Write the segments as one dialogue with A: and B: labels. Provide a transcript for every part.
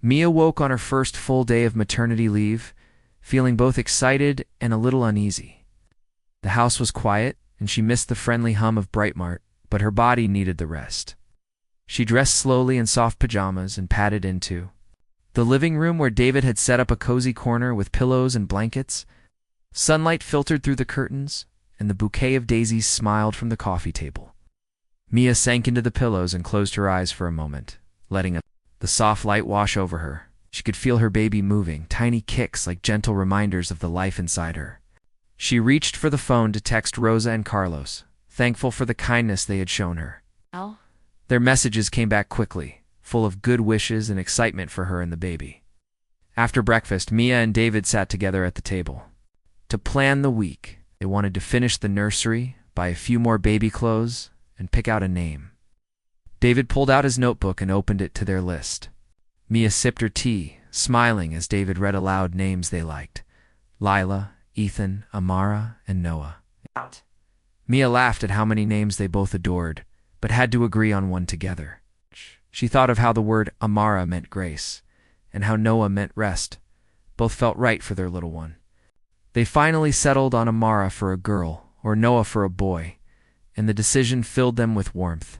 A: Mia woke on her first full day of maternity leave, feeling both excited and a little uneasy. The house was quiet, and she missed the friendly hum of Brightmart, but her body needed the rest. She dressed slowly in soft pajamas and padded into the living room where David had set up a cozy corner with pillows and blankets. Sunlight filtered through the curtains, and the bouquet of daisies smiled from the coffee table. Mia sank into the pillows and closed her eyes for a moment, letting the soft light wash over her. She could feel her baby moving, tiny kicks like gentle reminders of the life inside her. She reached for the phone to text Rosa and Carlos, thankful for the kindness they had shown her. Their messages came back quickly, full of good wishes and excitement for her and the baby. After breakfast, Mia and David sat together at the table. To plan the week, they wanted to finish the nursery, buy a few more baby clothes, and pick out a name. David pulled out his notebook and opened it to their list. Mia sipped her tea, smiling as David read aloud names they liked: Lila, Ethan, Amara, and Noah. Mia laughed at how many names they both adored, but had to agree on one together. She thought of how the word Amara meant grace, and how Noah meant rest. Both felt right for their little one. They finally settled on Amara for a girl, or Noah for a boy, and the decision filled them with warmth.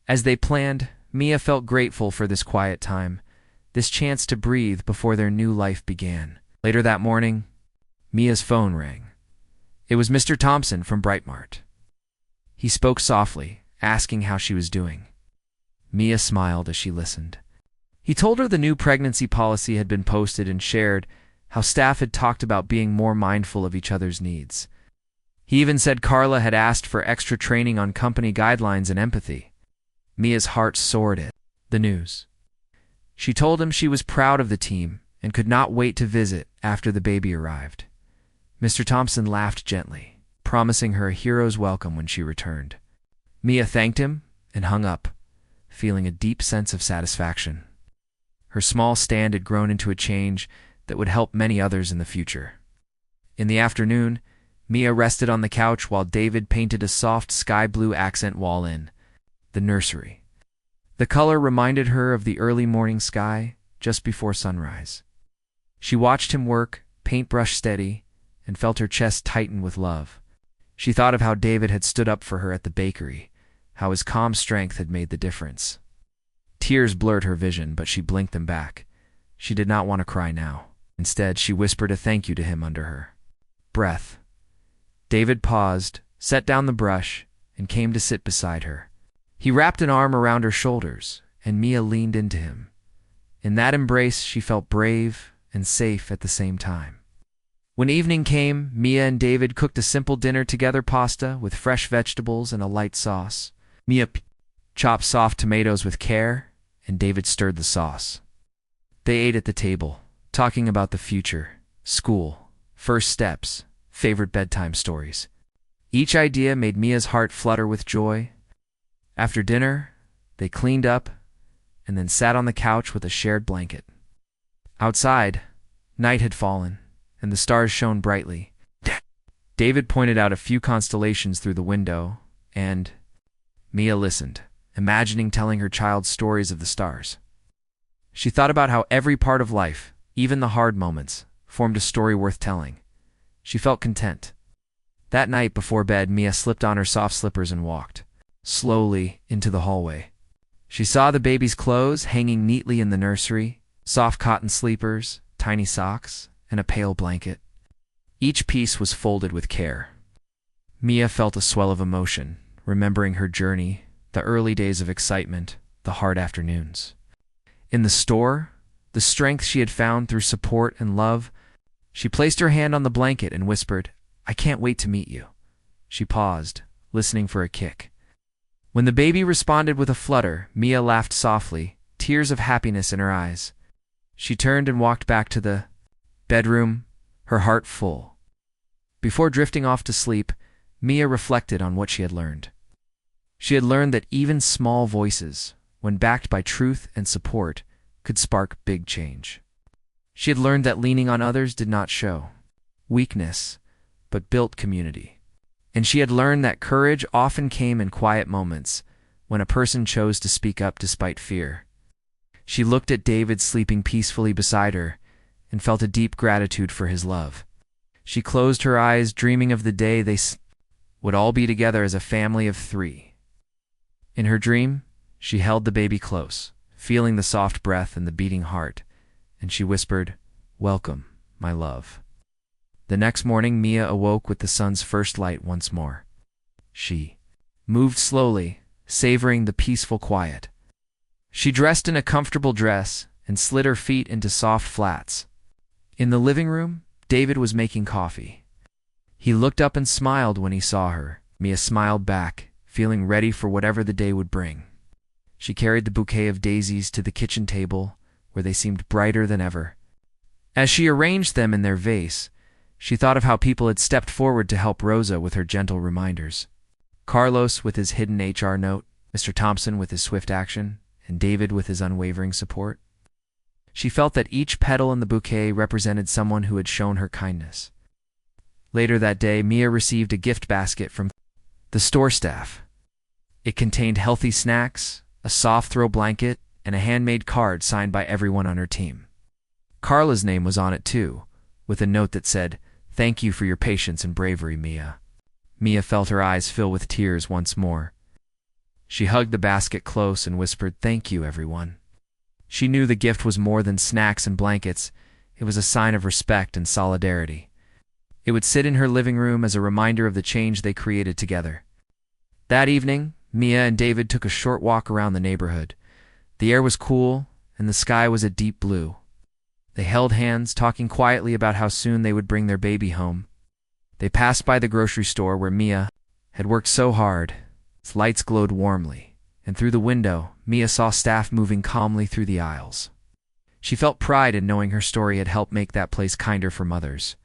A: As they planned, Mia felt grateful for this quiet time, this chance to breathe before their new life began. Later that morning, Mia's phone rang. It was Mr. Thompson from Brightmart. He spoke softly, asking how she was doing. Mia smiled as she listened. He told her the new pregnancy policy had been posted and shared how staff had talked about being more mindful of each other's needs. He even said Carla had asked for extra training on company guidelines and empathy. Mia's heart soared at the news. She told him she was proud of the team and could not wait to visit after the baby arrived. Mr. Thompson laughed gently, promising her a hero's welcome when she returned. Mia thanked him and hung up, feeling a deep sense of satisfaction. Her small stand had grown into a change that would help many others in the future. In the afternoon, Mia rested on the couch while David painted a soft sky blue accent wall in the nursery. The color reminded her of the early morning sky just before sunrise. She watched him work, paintbrush steady, and felt her chest tighten with love. She thought of how David had stood up for her at the bakery, how his calm strength had made the difference. Tears blurred her vision, but she blinked them back. She did not want to cry now. Instead, she whispered a thank you to him under her breath. David paused, set down the brush, and came to sit beside her. He wrapped an arm around her shoulders, and Mia leaned into him. In that embrace, she felt brave and safe at the same time. When evening came, Mia and David cooked a simple dinner together: pasta with fresh vegetables and a light sauce. Mia chopped soft tomatoes with care, and David stirred the sauce. They ate at the table, talking about the future, school, first steps, favorite bedtime stories. Each idea made Mia's heart flutter with joy. After dinner, they cleaned up and then sat on the couch with a shared blanket. Outside, night had fallen, and the stars shone brightly. David pointed out a few constellations through the window, and Mia listened, imagining telling her child stories of the stars. She thought about how every part of life, even the hard moments, formed a story worth telling. She felt content. That night before bed, Mia slipped on her soft slippers and walked slowly into the hallway. She saw the baby's clothes hanging neatly in the nursery: soft cotton sleepers, tiny socks, and a pale blanket. Each piece was folded with care. Mia felt a swell of emotion, remembering her journey, the early days of excitement, the hard afternoons. In the store, the strength she had found through support and love. She placed her hand on the blanket and whispered, "I can't wait to meet you." She paused, listening for a kick. When the baby responded with a flutter, Mia laughed softly, tears of happiness in her eyes. She turned and walked back to the bedroom, her heart full. Before drifting off to sleep, Mia reflected on what she had learned. She had learned that even small voices, when backed by truth and support, could spark big change. She had learned that leaning on others did not show weakness, but built community. And she had learned that courage often came in quiet moments, when a person chose to speak up despite fear. She looked at David sleeping peacefully beside her and felt a deep gratitude for his love. She closed her eyes, dreaming of the day they would all be together as a family of 3. In her dream, she held the baby close, feeling the soft breath and the beating heart, and she whispered, "Welcome, my love." The next morning, Mia awoke with the sun's first light once more. She moved slowly, savoring the peaceful quiet. She dressed in a comfortable dress and slid her feet into soft flats. In the living room, David was making coffee. He looked up and smiled when he saw her. Mia smiled back, feeling ready for whatever the day would bring. She carried the bouquet of daisies to the kitchen table, where they seemed brighter than ever. As she arranged them in their vase, she thought of how people had stepped forward to help Rosa with her gentle reminders. Carlos with his hidden HR note, Mr. Thompson with his swift action, and David with his unwavering support. She felt that each petal in the bouquet represented someone who had shown her kindness. Later that day, Mia received a gift basket from the store staff. It contained healthy snacks, a soft throw blanket, and a handmade card signed by everyone on her team. Carla's name was on it too, with a note that said, "Thank you for your patience and bravery, Mia." Mia felt her eyes fill with tears once more. She hugged the basket close and whispered, "Thank you, everyone." She knew the gift was more than snacks and blankets. It was a sign of respect and solidarity. It would sit in her living room as a reminder of the change they created together. That evening, Mia and David took a short walk around the neighborhood. The air was cool, and the sky was a deep blue. They held hands, talking quietly about how soon they would bring their baby home. They passed by the grocery store where Mia had worked so hard. Its lights glowed warmly, and through the window, Mia saw staff moving calmly through the aisles. She felt pride in knowing her story had helped make that place kinder for mothers.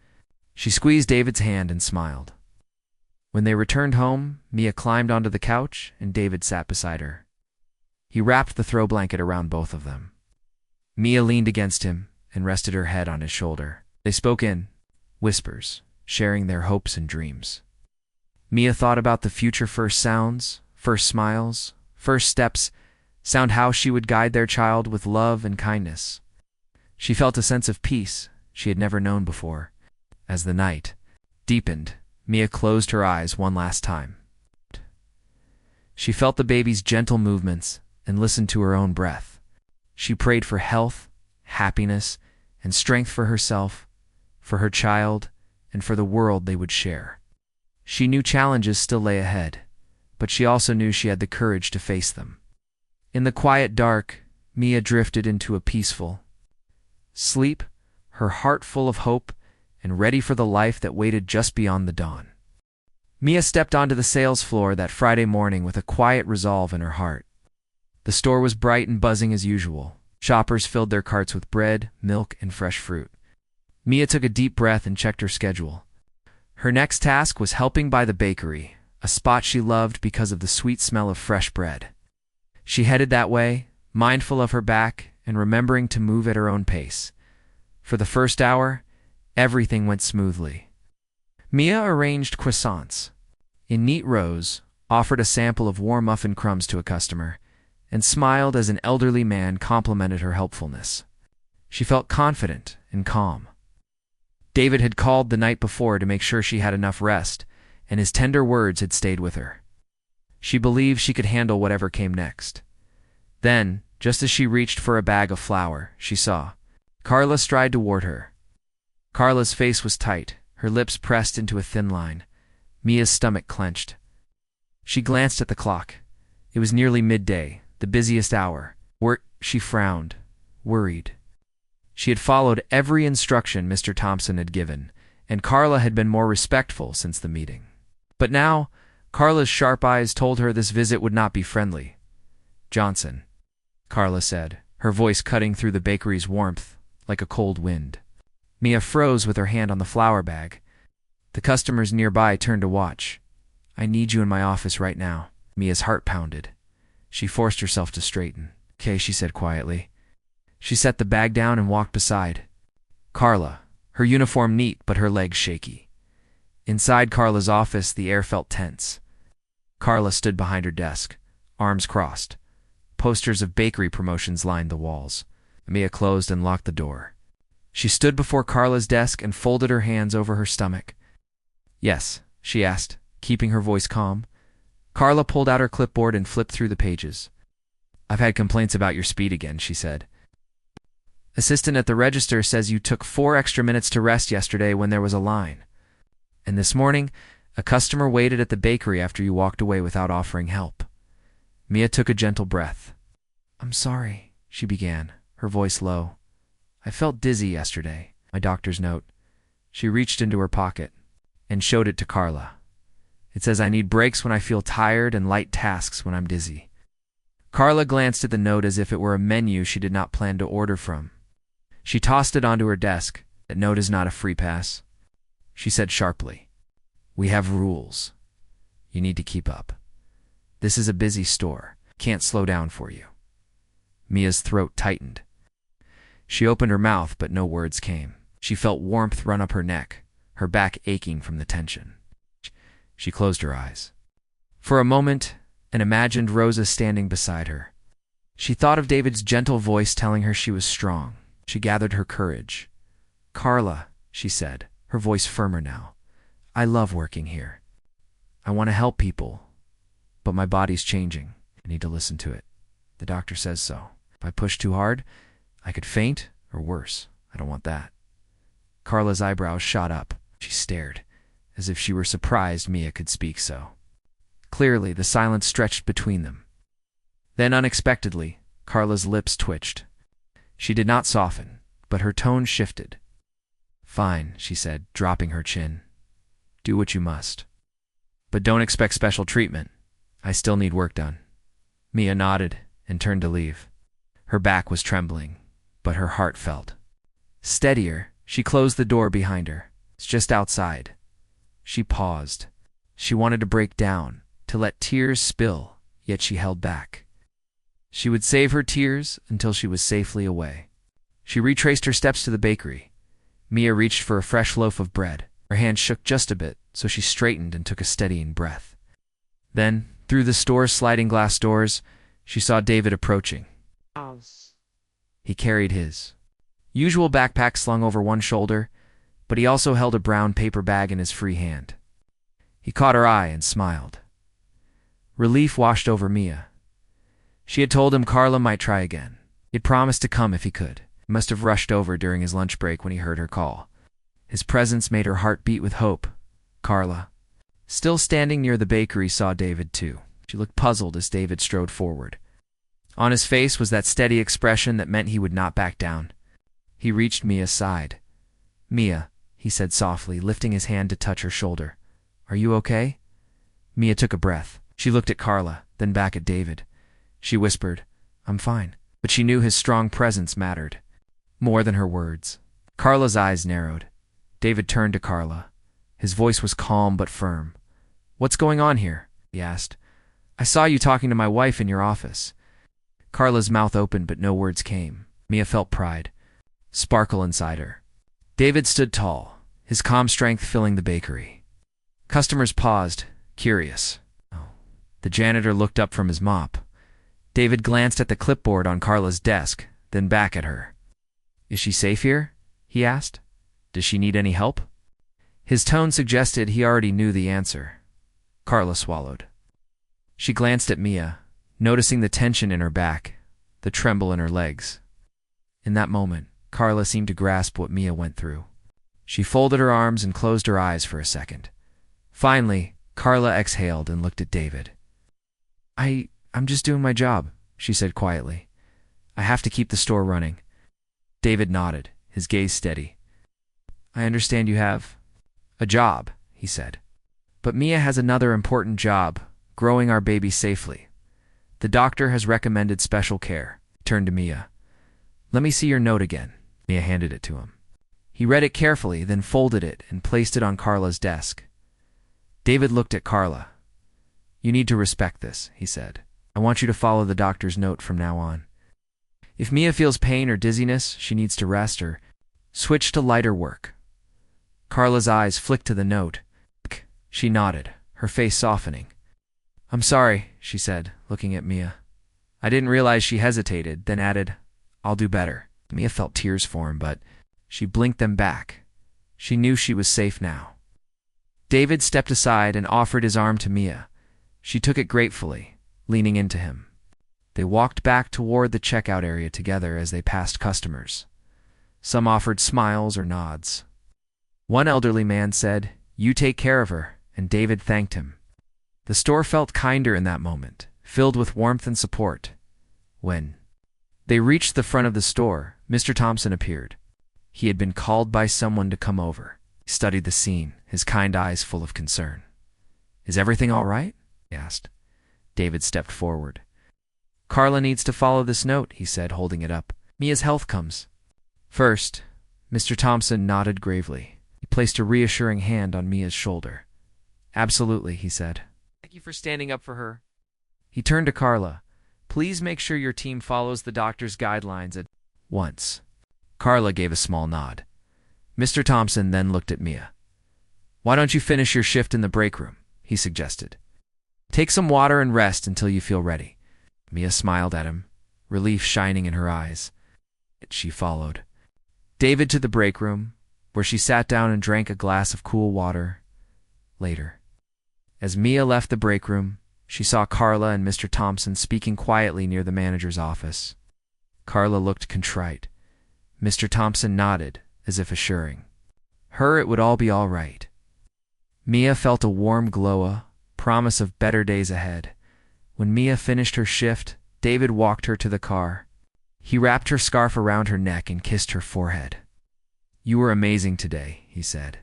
A: She squeezed David's hand and smiled. When they returned home, Mia climbed onto the couch and David sat beside her. He wrapped the throw blanket around both of them. Mia leaned against him and rested her head on his shoulder. They spoke in whispers, sharing their hopes and dreams. Mia thought about the future first sounds, first smiles, first steps, sound how she would guide their child with love and kindness. She felt a sense of peace she had never known before. As the night deepened, Mia closed her eyes one last time. She felt the baby's gentle movements and listened to her own breath. She prayed for health, happiness, and strength for herself, for her child, and for the world they would share. She knew challenges still lay ahead, but she also knew she had the courage to face them. In the quiet dark, Mia drifted into a peaceful sleep, her heart full of hope and ready for the life that waited just beyond the dawn. Mia stepped onto the sales floor that Friday morning with a quiet resolve in her heart. The store was bright and buzzing as usual. Shoppers filled their carts with bread, milk, and fresh fruit. Mia took a deep breath and checked her schedule. Her next task was helping by the bakery, a spot she loved because of the sweet smell of fresh bread. She headed that way, mindful of her back and remembering to move at her own pace. For the first hour, everything went smoothly. Mia arranged croissants in neat rows, offered a sample of warm muffin crumbs to a customer, and smiled as an elderly man complimented her helpfulness. She felt confident and calm. David had called the night before to make sure she had enough rest, and his tender words had stayed with her. She believed she could handle whatever came next. Then, just as she reached for a bag of flour, she saw Carla stride toward her. Carla's face was tight, her lips pressed into a thin line. Mia's stomach clenched. She glanced at the clock. It was nearly midday, the busiest hour. She frowned, worried. She had followed every instruction Mr. Thompson had given, and Carla had been more respectful since the meeting. But now, Carla's sharp eyes told her this visit would not be friendly. "Johnson," Carla said, her voice cutting through the bakery's warmth like a cold wind. Mia froze with her hand on the flour bag. The customers nearby turned to watch. "I need you in my office right now." Mia's heart pounded. She forced herself to straighten. "Okay," she said quietly. She set the bag down and walked beside Carla, her uniform neat but her legs shaky. Inside Carla's office, the air felt tense. Carla stood behind her desk, arms crossed, Posters of bakery promotions lined the walls. Mia closed and locked the door. She stood before Carla's desk and folded her hands over her stomach. "Yes," she asked, keeping her voice calm. Carla pulled out her clipboard and flipped through the pages. "I've had complaints about your speed again," she said. "Assistant at the register says you took 4 extra minutes to rest yesterday when there was a line. And this morning, a customer waited at the bakery after you walked away without offering help." Mia took a gentle breath. "I'm sorry," she began, her voice low. "I felt dizzy yesterday." My doctor's note. She reached into her pocket and showed it to Carla. "It says I need breaks when I feel tired and light tasks when I'm dizzy." Carla glanced at the note as if it were a menu she did not plan to order from. She tossed it onto her desk. "That note is not a free pass," she said sharply. "We have rules. You need to keep up. This is a busy store. Can't slow down for you." Mia's throat tightened. She opened her mouth, but no words came. She felt warmth run up her neck, her back aching from the tension. She closed her eyes. For a moment, and imagined Rosa standing beside her. She thought of David's gentle voice telling her she was strong. She gathered her courage. "Carla," she said, her voice firmer now, "I love working here. I want to help people, but my body's changing. I need to listen to it. The doctor says so. If I push too hard, I could faint, or worse. I don't want that." Carla's eyebrows shot up. She stared, as if she were surprised Mia could speak so. Clearly, the silence stretched between them. Then, unexpectedly, Carla's lips twitched. She did not soften, but her tone shifted. "Fine," she said, dropping her chin. "Do what you must. But don't expect special treatment. I still need work done." Mia nodded and turned to leave. Her back was trembling, but her heart felt steadier. She closed the door behind her. "It's just outside." She paused. She wanted to break down, to let tears spill, yet she held back. She would save her tears until she was safely away. She retraced her steps to the bakery. Mia reached for a fresh loaf of bread. Her hand shook just a bit, so she straightened and took a steadying breath. Then, through the store's sliding glass doors, she saw David approaching. He carried his usual backpack slung over one shoulder, but he also held a brown paper bag in his free hand. He caught her eye and smiled. Relief washed over Mia. She had told him Carla might try again. He had promised to come if he could. He must have rushed over during his lunch break when he heard her call. His presence made her heart beat with hope. Carla, still standing near the bakery, saw David too. She looked puzzled as David strode forward. On his face was that steady expression that meant he would not back down. He reached Mia's side. "Mia," he said softly, lifting his hand to touch her shoulder. "Are you okay?" Mia took a breath. She looked at Carla, then back at David. She whispered, "I'm fine." But she knew his strong presence mattered, more than her words. Carla's eyes narrowed. David turned to Carla. His voice was calm but firm. "What's going on here?" he asked. "I saw you talking to my wife in your office." Carla's mouth opened, but no words came. Mia felt pride sparkle inside her. David stood tall, his calm strength filling the bakery. Customers paused, curious. The janitor looked up from his mop. David glanced at the clipboard on Carla's desk, then back at her. "Is she safe here?" he asked. "Does she need any help?" His tone suggested he already knew the answer. Carla swallowed. She glanced at Mia, noticing the tension in her back, the tremble in her legs. In that moment, Carla seemed to grasp what Mia went through. She folded her arms and closed her eyes for a second. Finally, Carla exhaled and looked at David. I'm just doing my job," she said quietly. "I have to keep the store running." David nodded, his gaze steady. "I understand you have a job," he said. "But Mia has another important job, growing our baby safely. The doctor has recommended special care." He turned to Mia. "Let me see your note again." Mia handed it to him. He read it carefully, then folded it and placed it on Carla's desk. David looked at Carla. "You need to respect this," he said. "I want you to follow the doctor's note from now on. If Mia feels pain or dizziness, she needs to rest or switch to lighter work." Carla's eyes flicked to the note. She nodded, her face softening. "I'm sorry," she said, looking at Mia. I didn't realize she hesitated, then added, "I'll do better." Mia felt tears form, but she blinked them back. She knew she was safe now. David stepped aside and offered his arm to Mia. She took it gratefully, leaning into him. They walked back toward the checkout area together as they passed customers. Some offered smiles or nods. One elderly man said, "You take care of her," and David thanked him. The store felt kinder in that moment, filled with warmth and support. When they reached the front of the store, Mr. Thompson appeared. He had been called by someone to come over. He studied the scene, his kind eyes full of concern. "Is everything all right?" he asked. David stepped forward. "Carla needs to follow this note," he said, holding it up. "Mia's health comes first." Mr. Thompson nodded gravely. He placed a reassuring hand on Mia's shoulder. "Absolutely," he said. "Thank you for standing up for her." He turned to Carla. "Please make sure your team follows the doctor's guidelines at once." Carla gave a small nod. Mr. Thompson then looked at Mia. "Why don't you finish your shift in the break room?" he suggested. "Take some water and rest until you feel ready." Mia smiled at him, relief shining in her eyes. She followed David to the break room, where she sat down and drank a glass of cool water. Later, as Mia left the break room, she saw Carla and Mr. Thompson speaking quietly near the manager's office. Carla looked contrite. Mr. Thompson nodded, as if assuring her it would all be all right. Mia felt a warm glow, a promise of better days ahead. When Mia finished her shift, David walked her to the car. He wrapped her scarf around her neck and kissed her forehead. "You were amazing today," he said.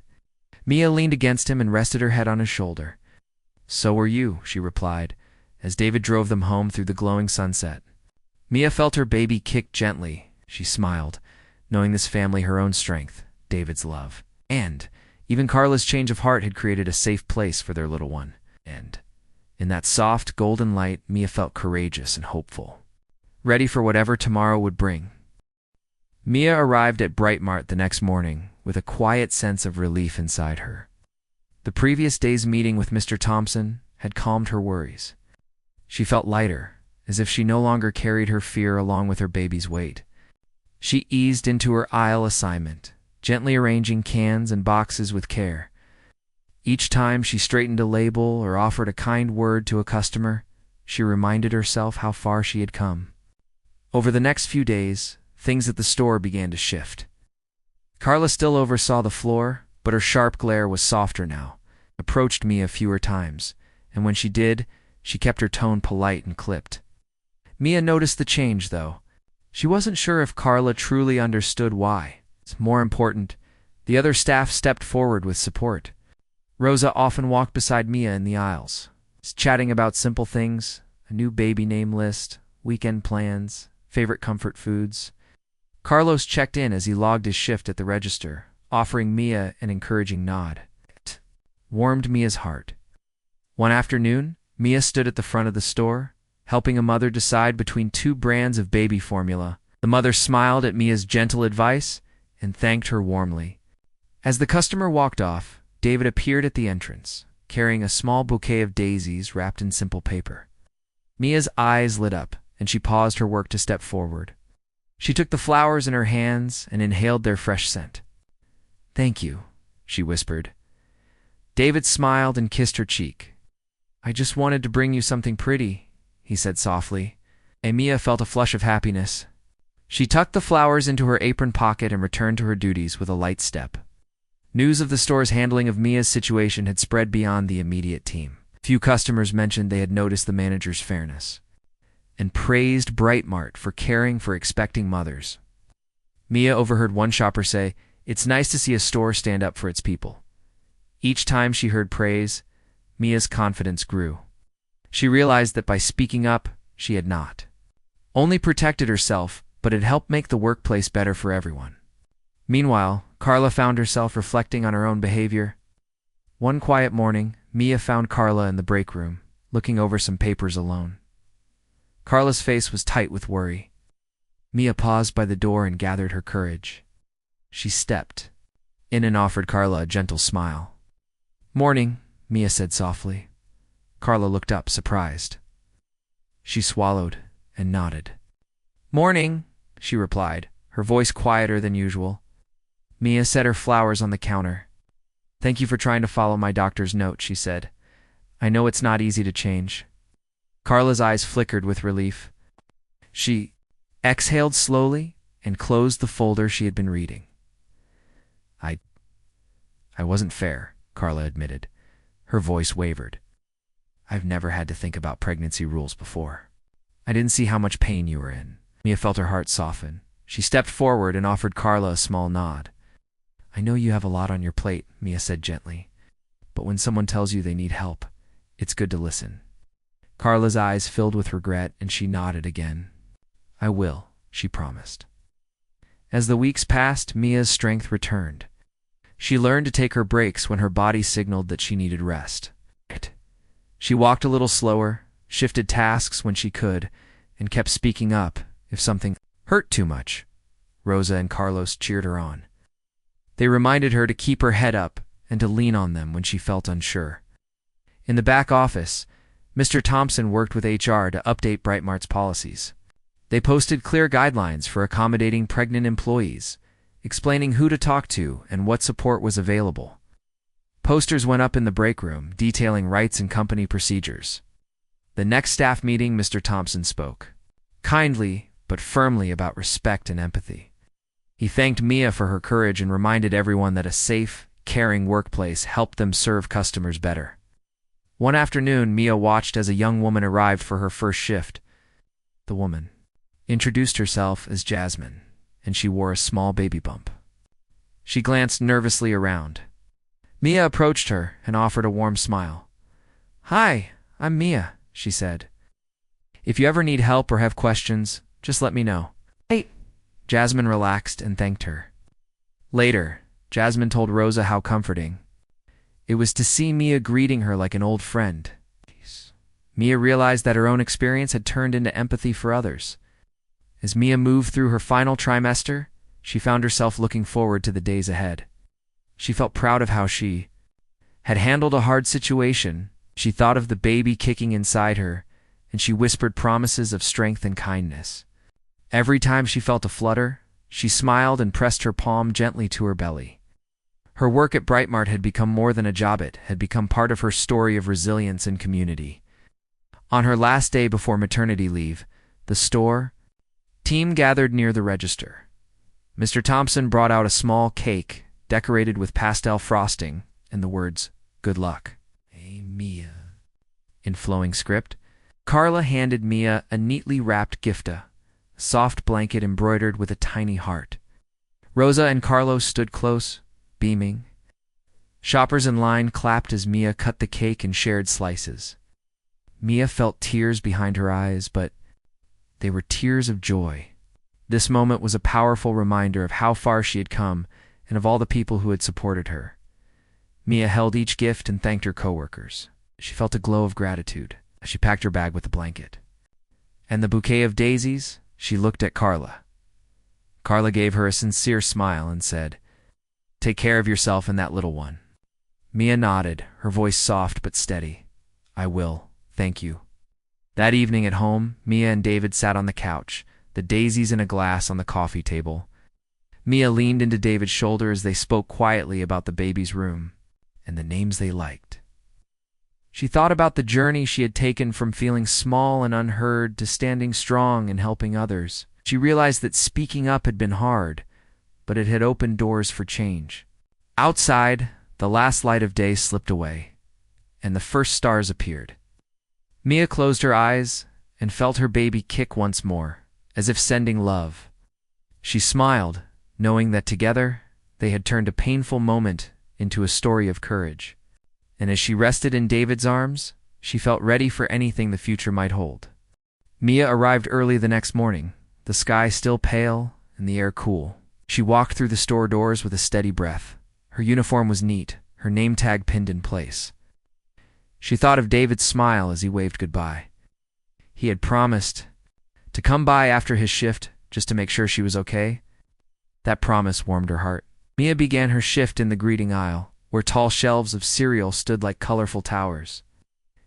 A: Mia leaned against him and rested her head on his shoulder. "So were you," she replied, as David drove them home through the glowing sunset. Mia felt her baby kick gently. She smiled, knowing this family her own strength, David's love. And even Carla's change of heart had created a safe place for their little one. And in that soft, golden light, Mia felt courageous and hopeful, ready for whatever tomorrow would bring. Mia arrived at Bright Mart the next morning with a quiet sense of relief inside her. The previous day's meeting with Mr. Thompson had calmed her worries. She felt lighter, as if she no longer carried her fear along with her baby's weight. She eased into her aisle assignment, gently arranging cans and boxes with care. Each time she straightened a label or offered a kind word to a customer, she reminded herself how far she had come. Over the next few days, things at the store began to shift. Carla still oversaw the floor, but her sharp glare was softer now, approached Mia fewer times, and when she did, she kept her tone polite and clipped. Mia noticed the change, though. She wasn't sure if Carla truly understood why. More important, the other staff stepped forward with support. Rosa often walked beside Mia in the aisles, chatting about simple things, a new baby name list, weekend plans, favorite comfort foods. Carlos checked in as he logged his shift at the register, offering Mia an encouraging nod. It warmed Mia's heart. One afternoon, Mia stood at the front of the store, helping a mother decide between two brands of baby formula. The mother smiled at Mia's gentle advice and thanked her warmly. As the customer walked off, David appeared at the entrance, carrying a small bouquet of daisies wrapped in simple paper. Mia's eyes lit up, and she paused her work to step forward. She took the flowers in her hands and inhaled their fresh scent. "Thank you," she whispered. David smiled and kissed her cheek. "I just wanted to bring you something pretty," he said softly, and Mia felt a flush of happiness. She tucked the flowers into her apron pocket and returned to her duties with a light step. News of the store's handling of Mia's situation had spread beyond the immediate team. Few customers mentioned they had noticed the manager's fairness, and praised Bright Mart for caring for expecting mothers. Mia overheard one shopper say, "It's nice to see a store stand up for its people." Each time she heard praise, Mia's confidence grew. She realized that by speaking up, she had not only protected herself, but had helped make the workplace better for everyone. Meanwhile, Carla found herself reflecting on her own behavior. One quiet morning, Mia found Carla in the break room, looking over some papers alone. Carla's face was tight with worry. Mia paused by the door and gathered her courage. She stepped in and offered Carla a gentle smile. "Morning," Mia said softly. Carla looked up, surprised. She swallowed, and nodded. "Morning," she replied, her voice quieter than usual. Mia set her flowers on the counter. "Thank you for trying to follow my doctor's note," she said. "I know it's not easy to change." Carla's eyes flickered with relief. She exhaled slowly and closed the folder she had been reading. I wasn't fair," Carla admitted. Her voice wavered. "I've never had to think about pregnancy rules before. I didn't see how much pain you were in." Mia felt her heart soften. She stepped forward and offered Carla a small nod. "I know you have a lot on your plate," Mia said gently. "But when someone tells you they need help, it's good to listen." Carla's eyes filled with regret and she nodded again. "I will," she promised. As the weeks passed, Mia's strength returned. She learned to take her breaks when her body signaled that she needed rest. She walked a little slower, shifted tasks when she could, and kept speaking up if something hurt too much. Rosa and Carlos cheered her on. They reminded her to keep her head up and to lean on them when she felt unsure. In the back office, Mr. Thompson worked with HR to update Brightmart's policies. They posted clear guidelines for accommodating pregnant employees, explaining who to talk to and what support was available. Posters went up in the break room, detailing rights and company procedures. The next staff meeting, Mr. Thompson spoke, kindly but firmly, about respect and empathy. He thanked Mia for her courage and reminded everyone that a safe, caring workplace helped them serve customers better. One afternoon, Mia watched as a young woman arrived for her first shift. The woman introduced herself as Jasmine, and she wore a small baby bump. She glanced nervously around. Mia approached her and offered a warm smile. "Hi, I'm Mia," she said. "If you ever need help or have questions, just let me know." "Hey." Jasmine relaxed and thanked her. Later, Jasmine told Rosa how comforting it was to see Mia greeting her like an old friend. Mia realized that her own experience had turned into empathy for others. As Mia moved through her final trimester, she found herself looking forward to the days ahead. She felt proud of how she had handled a hard situation. She thought of the baby kicking inside her, and she whispered promises of strength and kindness. Every time she felt a flutter, she smiled and pressed her palm gently to her belly. Her work at Brightmart had become more than a job. It had become part of her story of resilience and community. On her last day before maternity leave, the store team gathered near the register. Mr. Thompson brought out a small cake decorated with pastel frosting and the words, "Good luck." "Hey, Mia," in flowing script. Carla handed Mia a neatly wrapped gift, a soft blanket embroidered with a tiny heart. Rosa and Carlos stood close, beaming. Shoppers in line clapped as Mia cut the cake and shared slices. Mia felt tears behind her eyes, but they were tears of joy. This moment was a powerful reminder of how far she had come and of all the people who had supported her. Mia held each gift and thanked her coworkers. She felt a glow of gratitude as she packed her bag with the blanket. And the bouquet of daisies, she looked at Carla. Carla gave her a sincere smile and said, "Take care of yourself and that little one." Mia nodded, her voice soft but steady. "I will, thank you." That evening at home, Mia and David sat on the couch, the daisies in a glass on the coffee table. Mia leaned into David's shoulder as they spoke quietly about the baby's room and the names they liked. She thought about the journey she had taken from feeling small and unheard to standing strong and helping others. She realized that speaking up had been hard, but it had opened doors for change. Outside, the last light of day slipped away, and the first stars appeared. Mia closed her eyes and felt her baby kick once more, as if sending love. She smiled, knowing that together they had turned a painful moment into a story of courage. And as she rested in David's arms, she felt ready for anything the future might hold. Mia arrived early the next morning, the sky still pale and the air cool. She walked through the store doors with a steady breath. Her uniform was neat, her name tag pinned in place. She thought of David's smile as he waved goodbye. He had promised to come by after his shift just to make sure she was okay. That promise warmed her heart. Mia began her shift in the greeting aisle, where tall shelves of cereal stood like colorful towers.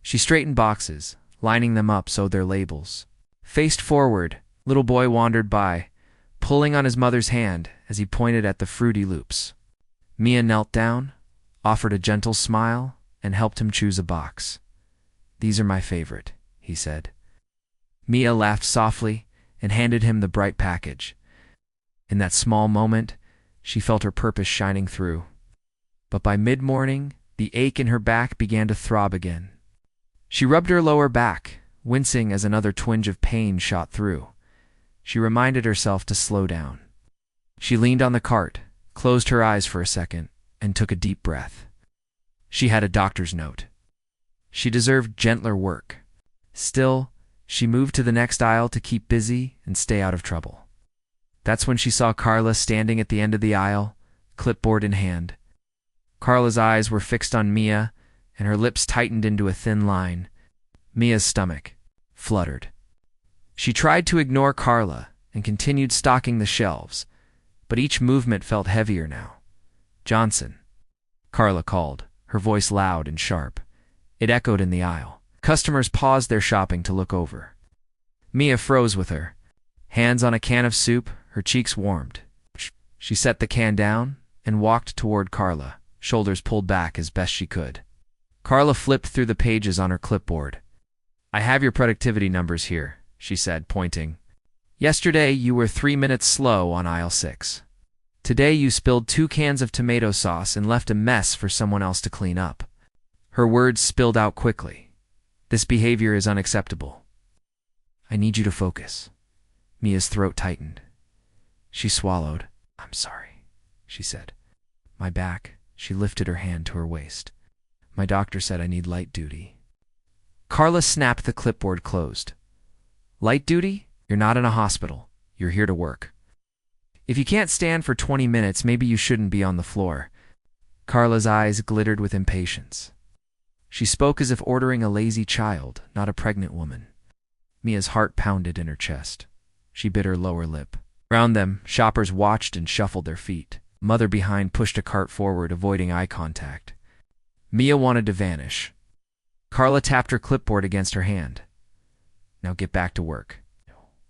A: She straightened boxes, lining them up so their labels Faced forward, little boy wandered by, pulling on his mother's hand as he pointed at the Fruity Loops. Mia knelt down, offered a gentle smile, and helped him choose a box. "These are my favorite," he said. Mia laughed softly and handed him the bright package. In that small moment, she felt her purpose shining through. But by mid-morning, the ache in her back began to throb again. She rubbed her lower back, wincing as another twinge of pain shot through. She reminded herself to slow down. She leaned on the cart, closed her eyes for a second, and took a deep breath. She had a doctor's note. She deserved gentler work. Still, she moved to the next aisle to keep busy and stay out of trouble. That's when she saw Carla standing at the end of the aisle, clipboard in hand. Carla's eyes were fixed on Mia, and her lips tightened into a thin line. Mia's stomach fluttered. She tried to ignore Carla and continued stocking the shelves, but each movement felt heavier now. "Johnson," Carla called, her voice loud and sharp. It echoed in the aisle. Customers paused their shopping to look over. Mia froze with her. Hands on a can of soup, her cheeks warmed. She set the can down and walked toward Carla, shoulders pulled back as best she could. Carla flipped through the pages on her clipboard. "I have your productivity numbers here," she said, pointing. "Yesterday you were 3 minutes slow on aisle 6. Today you spilled 2 cans of tomato sauce and left a mess for someone else to clean up." Her words spilled out quickly. "This behavior is unacceptable. I need you to focus." Mia's throat tightened. She swallowed. "I'm sorry," she said. "My back." She lifted her hand to her waist. "My doctor said I need light duty." Carla snapped the clipboard closed. "Light duty? You're not in a hospital. You're here to work. If you can't stand for 20 minutes, maybe you shouldn't be on the floor." Carla's eyes glittered with impatience. She spoke as if ordering a lazy child, not a pregnant woman. Mia's heart pounded in her chest. She bit her lower lip. Around them, shoppers watched and shuffled their feet. Mother behind pushed a cart forward, avoiding eye contact. Mia wanted to vanish. Carla tapped her clipboard against her hand. "Now get back to work.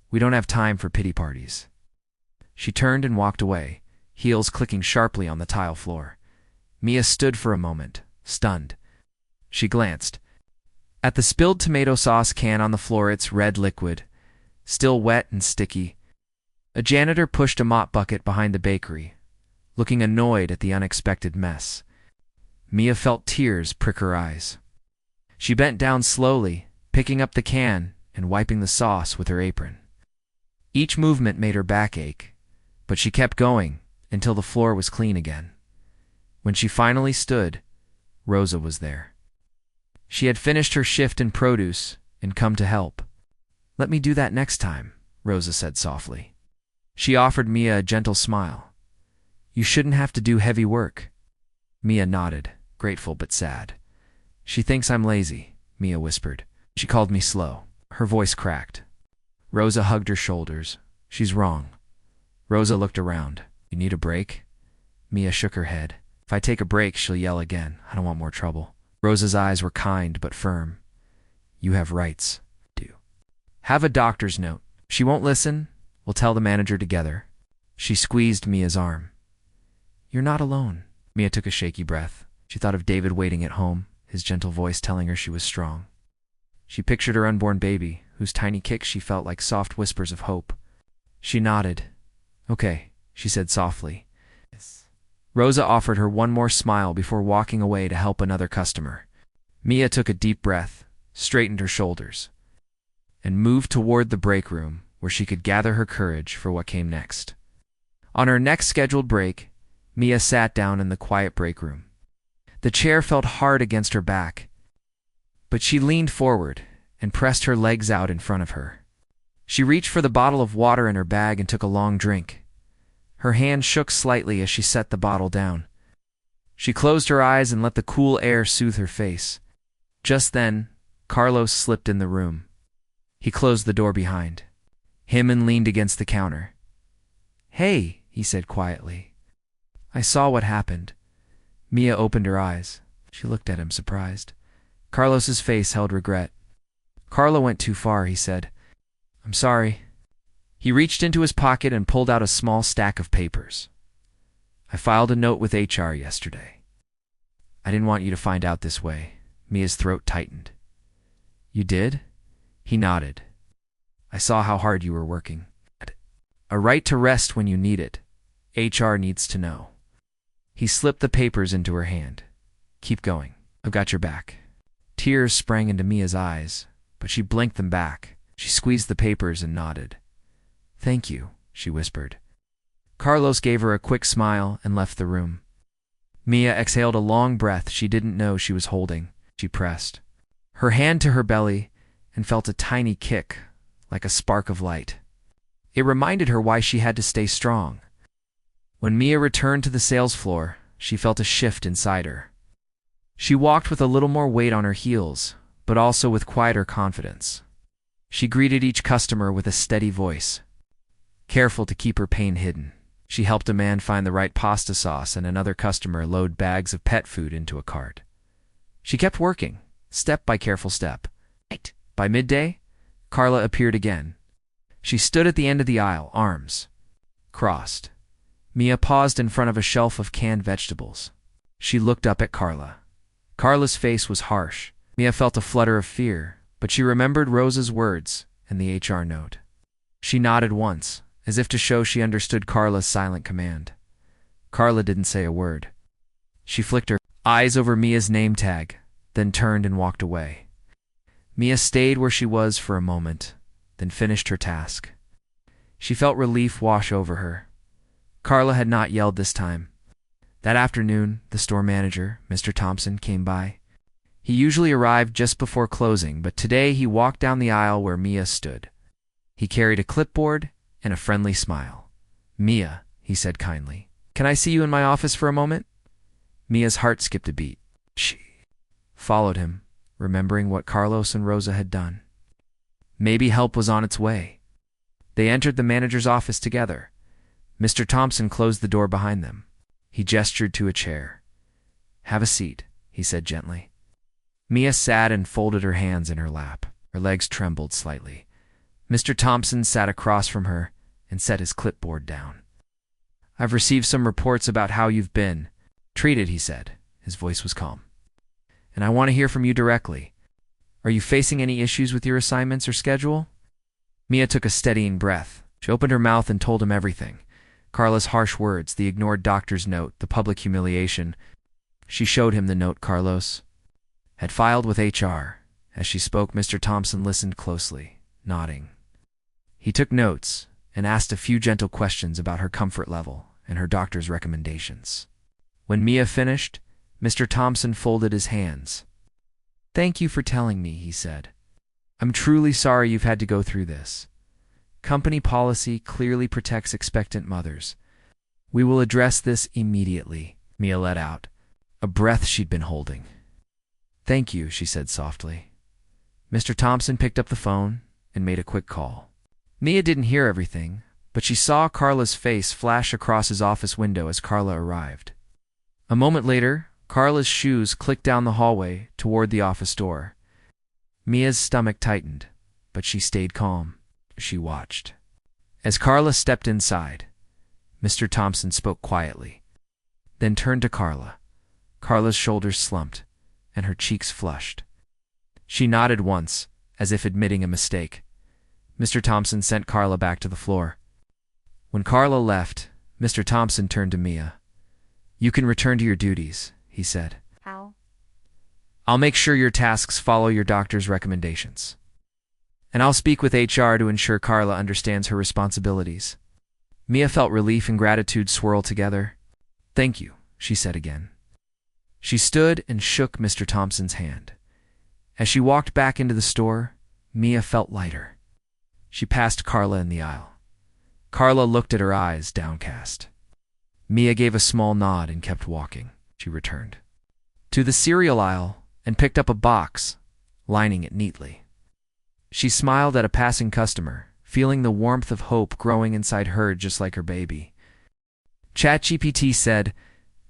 A: We don't have time for pity parties." She turned and walked away, heels clicking sharply on the tile floor. Mia stood for a moment, stunned. She glanced. At the spilled tomato sauce can on the floor, its red liquid, still wet and sticky. A janitor pushed a mop bucket behind the bakery, looking annoyed at the unexpected mess. Mia felt tears prick her eyes. She bent down slowly, picking up the can and wiping the sauce with her apron. Each movement made her back ache, but she kept going until the floor was clean again. When she finally stood, Rosa was there. She had finished her shift in produce and come to help. "Let me do that next time," Rosa said softly. She offered Mia a gentle smile. "You shouldn't have to do heavy work." Mia nodded, grateful but sad. "She thinks I'm lazy," Mia whispered. "She called me slow." Her voice cracked. Rosa hugged her shoulders. "She's wrong." Rosa looked around. "You need a break?" Mia shook her head. "If I take a break, she'll yell again. I don't want more trouble." Rosa's eyes were kind but firm. "You have rights." "Do. Have a doctor's note. If she won't listen, we'll tell the manager together." She squeezed Mia's arm. "You're not alone." Mia took a shaky breath. She thought of David waiting at home, his gentle voice telling her she was strong. She pictured her unborn baby, whose tiny kicks she felt like soft whispers of hope. She nodded. "Okay," she said softly. Rosa offered her one more smile before walking away to help another customer. Mia took a deep breath, straightened her shoulders, and moved toward the break room where she could gather her courage for what came next. On her next scheduled break, Mia sat down in the quiet break room. The chair felt hard against her back, but she leaned forward and pressed her legs out in front of her. She reached for the bottle of water in her bag and took a long drink. Her hand shook slightly as she set the bottle down. She closed her eyes and let the cool air soothe her face. Just then, Carlos slipped in the room. He closed the door behind him and leaned against the counter. "Hey," he said quietly. "I saw what happened." Mia opened her eyes. She looked at him, surprised. Carlos's face held regret. "Carla went too far," he said. I'm sorry. He reached into his pocket and pulled out a small stack of papers. I filed a note with HR yesterday. I didn't want you to find out this way. Mia's throat tightened. You did? He nodded. I saw how hard you were working. A right to rest when you need it. HR needs to know. He slipped the papers into her hand. Keep going. I've got your back. Tears sprang into Mia's eyes, but she blinked them back. She squeezed the papers and nodded. Thank you, she whispered. Carlos gave her a quick smile and left the room. Mia exhaled a long breath she didn't know she was holding. She pressed her hand to her belly and felt a tiny kick, like a spark of light. It reminded her why she had to stay strong. When Mia returned to the sales floor, she felt a shift inside her. She walked with a little more weight on her heels, but also with quieter confidence. She greeted each customer with a steady voice, careful to keep her pain hidden. She helped a man find the right pasta sauce and another customer load bags of pet food into a cart. She kept working, step by careful step. By midday, Carla appeared again. She stood at the end of the aisle, arms crossed. Mia paused in front of a shelf of canned vegetables. She looked up at Carla. Carla's face was harsh. Mia felt a flutter of fear, but she remembered Rosa's words and the HR note. She nodded once, as if to show she understood Carla's silent command. Carla didn't say a word. She flicked her eyes over Mia's name tag, then turned and walked away. Mia stayed where she was for a moment, then finished her task. She felt relief wash over her. Carla had not yelled this time. That afternoon, the store manager, Mr. Thompson, came by. He usually arrived just before closing, but today he walked down the aisle where Mia stood. He carried a clipboard and a friendly smile. Mia, he said kindly, can I see you in my office for a moment? Mia's heart skipped a beat. She followed him, remembering what Carlos and Rosa had done. Maybe help was on its way. They entered the manager's office together. Mr. Thompson closed the door behind them. He gestured to a chair. Have a seat, he said gently. Mia sat and folded her hands in her lap. Her legs trembled slightly. Mr. Thompson sat across from her and set his clipboard down. I've received some reports about how you've been treated, he said. His voice was calm. And I want to hear from you directly. Are you facing any issues with your assignments or schedule? Mia took a steadying breath. She opened her mouth and told him everything. Carla's harsh words, the ignored doctor's note, the public humiliation. She showed him the note Carlos had filed with HR. As she spoke, Mr. Thompson listened closely, nodding. He took notes and asked a few gentle questions about her comfort level and her doctor's recommendations. When Mia finished, Mr. Thompson folded his hands. Thank you for telling me, he said. I'm truly sorry you've had to go through this. Company policy clearly protects expectant mothers. We will address this immediately, Mia let out, a breath she'd been holding. Thank you, she said softly. Mr. Thompson picked up the phone and made a quick call. Mia didn't hear everything, but she saw Carla's face flash across his office window as Carla arrived. A moment later, Carla's shoes clicked down the hallway toward the office door. Mia's stomach tightened, but she stayed calm. She watched. As Carla stepped inside, Mr. Thompson spoke quietly, then turned to Carla. Carla's shoulders slumped, and her cheeks flushed. She nodded once, as if admitting a mistake. Mr. Thompson sent Carla back to the floor. When Carla left, Mr. Thompson turned to Mia. You can return to your duties, he said.
B: How?
A: I'll make sure your tasks follow your doctor's recommendations. And I'll speak with HR to ensure Carla understands her responsibilities. Mia felt relief and gratitude swirl together. Thank you, she said again. She stood and shook Mr. Thompson's hand. As she walked back into the store, Mia felt lighter. She passed Carla in the aisle. Carla looked at her eyes downcast. Mia gave a small nod and kept walking. She returned to the cereal aisle and picked up a box, lining it neatly. She smiled at a passing customer, feeling the warmth of hope growing inside her just like her baby. ChatGPT said,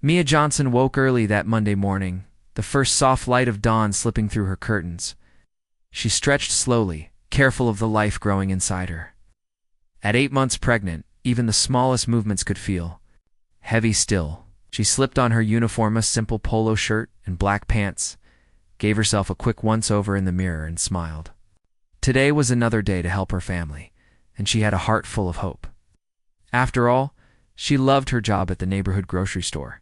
A: Mia Johnson woke early that Monday morning, the first soft light of dawn slipping through her curtains. She stretched slowly, careful of the life growing inside her. At 8 months pregnant, even the smallest movements could feel heavy still. She slipped on her uniform, a simple polo shirt and black pants, gave herself a quick once-over in the mirror and smiled. Today was another day to help her family, and she had a heart full of hope. After all, she loved her job at the neighborhood grocery store.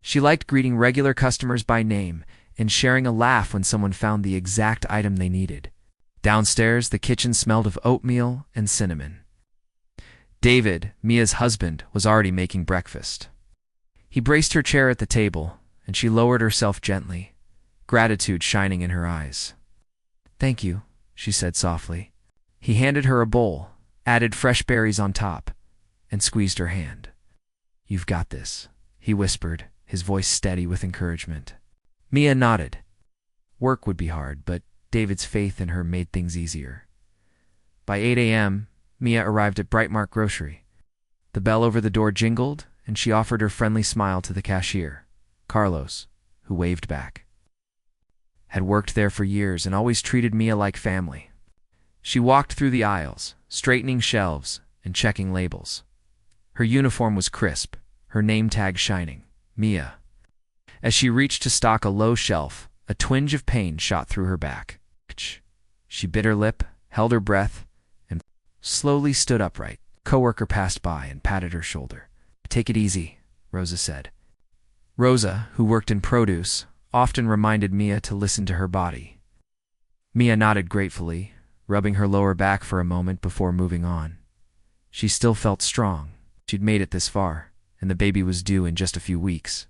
A: She liked greeting regular customers by name and sharing a laugh when someone found the exact item they needed. Downstairs, the kitchen smelled of oatmeal and cinnamon. David, Mia's husband, was already making breakfast. He braced her chair at the table, and she lowered herself gently, gratitude shining in her eyes. "Thank you," she said softly. He handed her a bowl, added fresh berries on top, and squeezed her hand. "You've got this," he whispered, his voice steady with encouragement. Mia nodded. Work would be hard, but David's faith in her made things easier. By 8 a.m., Mia arrived at Brightmark Grocery. The bell over the door jingled, and she offered her friendly smile to the cashier, Carlos, who waved back. Had worked there for years and always treated Mia like family. She walked through the aisles, straightening shelves and checking labels. Her uniform was crisp, her name tag shining, Mia. As she reached to stock a low shelf, a twinge of pain shot through her back. She bit her lip, held her breath, and slowly stood upright. A coworker passed by and patted her shoulder. "Take it easy," Rosa said. Rosa, who worked in produce, often reminded Mia to listen to her body. Mia nodded gratefully, rubbing her lower back for a moment before moving on. She still felt strong. She'd made it this far, and the baby was due in just a few weeks.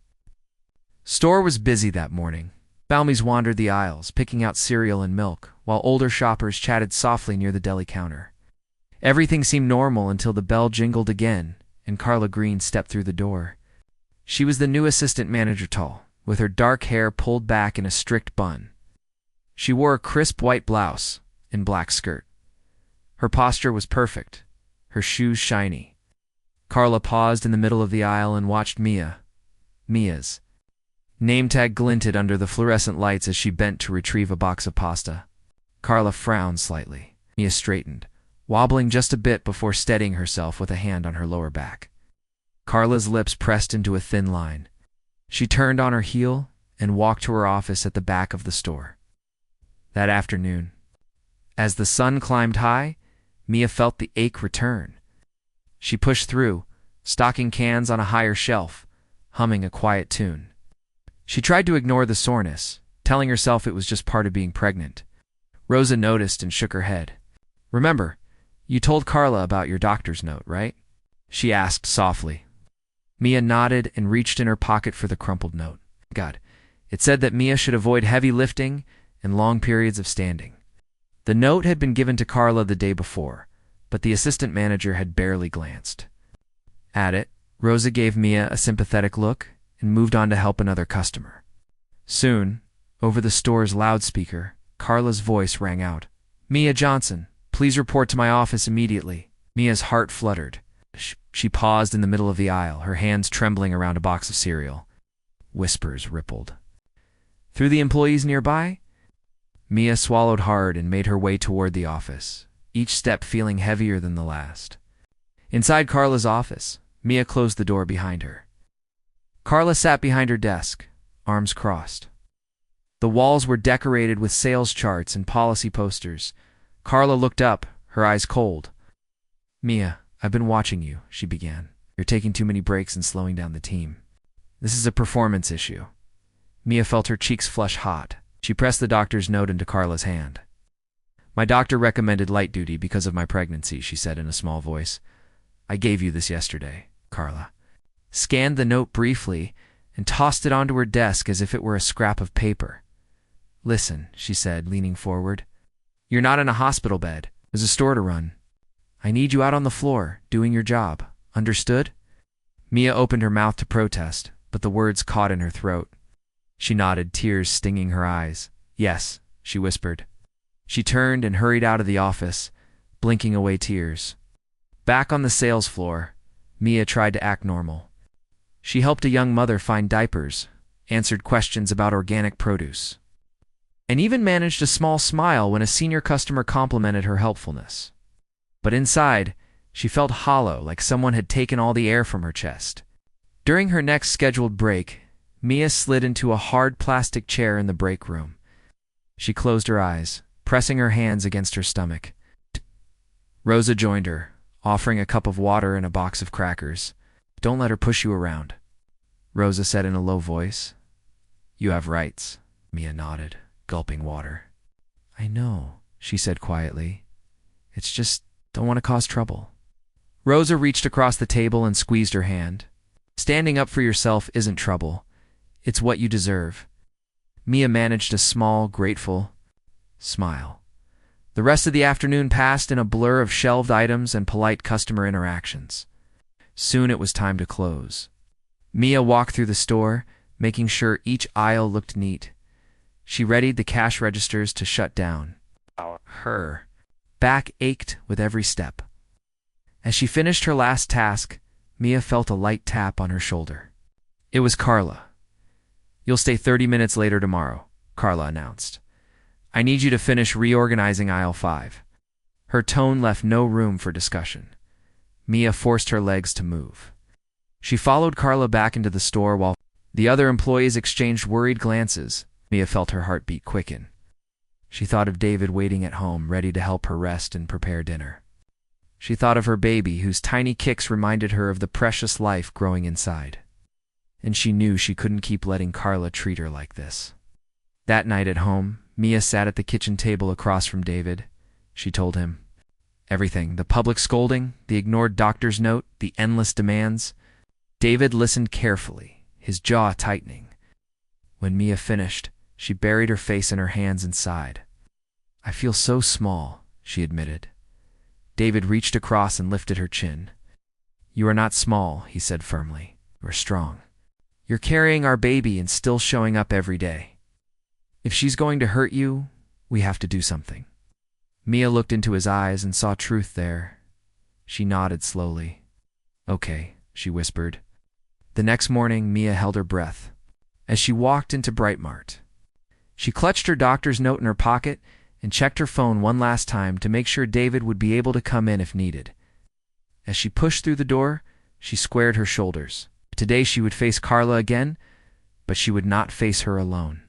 A: Store was busy that morning. Families wandered the aisles, picking out cereal and milk, while older shoppers chatted softly near the deli counter. Everything seemed normal until the bell jingled again, and Carla Green stepped through the door. She was the new assistant manager, tall, with her dark hair pulled back in a strict bun. She wore a crisp white blouse and black skirt. Her posture was perfect, her shoes shiny. Carla paused in the middle of the aisle and watched Mia's name tag glinted under the fluorescent lights as she bent to retrieve a box of pasta. Carla frowned slightly. Mia straightened, wobbling just a bit before steadying herself with a hand on her lower back. Carla's lips pressed into a thin line. She turned on her heel and walked to her office at the back of the store. That afternoon, as the sun climbed high, Mia felt the ache return. She pushed through, stocking cans on a higher shelf, humming a quiet tune. She tried to ignore the soreness, telling herself it was just part of being pregnant. Rosa noticed and shook her head. "Remember, you told Carla about your doctor's note, right?" she asked softly. Mia nodded and reached in her pocket for the crumpled note. God, it said that Mia should avoid heavy lifting and long periods of standing. The note had been given to Carla the day before, but the assistant manager had barely glanced at it. Rosa gave Mia a sympathetic look and moved on to help another customer. Soon, over the store's loudspeaker, Carla's voice rang out. "Mia Johnson, please report to my office immediately." Mia's heart fluttered. She paused in the middle of the aisle, her hands trembling around a box of cereal. Whispers rippled through the employees nearby. Mia swallowed hard and made her way toward the office, each step feeling heavier than the last. Inside Carla's office, Mia closed the door behind her. Carla sat behind her desk, arms crossed. The walls were decorated with sales charts and policy posters. Carla looked up, her eyes cold. "Mia, I've been watching you," she began. "You're taking too many breaks and slowing down the team. This is a performance issue." Mia felt her cheeks flush hot. She pressed the doctor's note into Carla's hand. "My doctor recommended light duty because of my pregnancy," she said in a small voice. "I gave you this yesterday." Carla scanned the note briefly and tossed it onto her desk as if it were a scrap of paper. "Listen," she said, leaning forward. "You're not in a hospital bed. There's a store to run. I need you out on the floor, doing your job. Understood?" Mia opened her mouth to protest, but the words caught in her throat. She nodded, tears stinging her eyes. "Yes," she whispered. She turned and hurried out of the office, blinking away tears. Back on the sales floor, Mia tried to act normal. She helped a young mother find diapers, answered questions about organic produce, and even managed a small smile when a senior customer complimented her helpfulness. But inside, she felt hollow, like someone had taken all the air from her chest. During her next scheduled break, Mia slid into a hard plastic chair in the break room. She closed her eyes, pressing her hands against her stomach. Rosa joined her, offering a cup of water and a box of crackers. "Don't let her push you around," Rosa said in a low voice. "You have rights," Mia nodded, gulping water. "I know," she said quietly. "It's just, don't want to cause trouble." Rosa reached across the table and squeezed her hand. "Standing up for yourself isn't trouble. It's what you deserve." Mia managed a small, grateful smile. The rest of the afternoon passed in a blur of shelved items and polite customer interactions. Soon it was time to close. Mia walked through the store, making sure each aisle looked neat. She readied the cash registers to shut down. Her back ached with every step. As she finished her last task, Mia felt a light tap on her shoulder. It was Carla. "You'll stay 30 minutes later tomorrow," Carla announced. "I need you to finish reorganizing aisle 5. Her tone left no room for discussion. Mia forced her legs to move. She followed Carla back into the store while the other employees exchanged worried glances. Mia felt her heartbeat quicken. She thought of David waiting at home, ready to help her rest and prepare dinner. She thought of her baby, whose tiny kicks reminded her of the precious life growing inside. And she knew she couldn't keep letting Carla treat her like this. That night at home, Mia sat at the kitchen table across from David. She told him everything: the public scolding, the ignored doctor's note, the endless demands. David listened carefully, his jaw tightening. When Mia finished, she buried her face in her hands and sighed. "I feel so small," she admitted. David reached across and lifted her chin. "You are not small," he said firmly. "You are strong. You're carrying our baby and still showing up every day. If she's going to hurt you, we have to do something." Mia looked into his eyes and saw truth there. She nodded slowly. "Okay," she whispered. The next morning, Mia held her breath as she walked into Brightmart. She clutched her doctor's note in her pocket and checked her phone one last time to make sure David would be able to come in if needed. As she pushed through the door, she squared her shoulders. Today she would face Carla again, but she would not face her alone.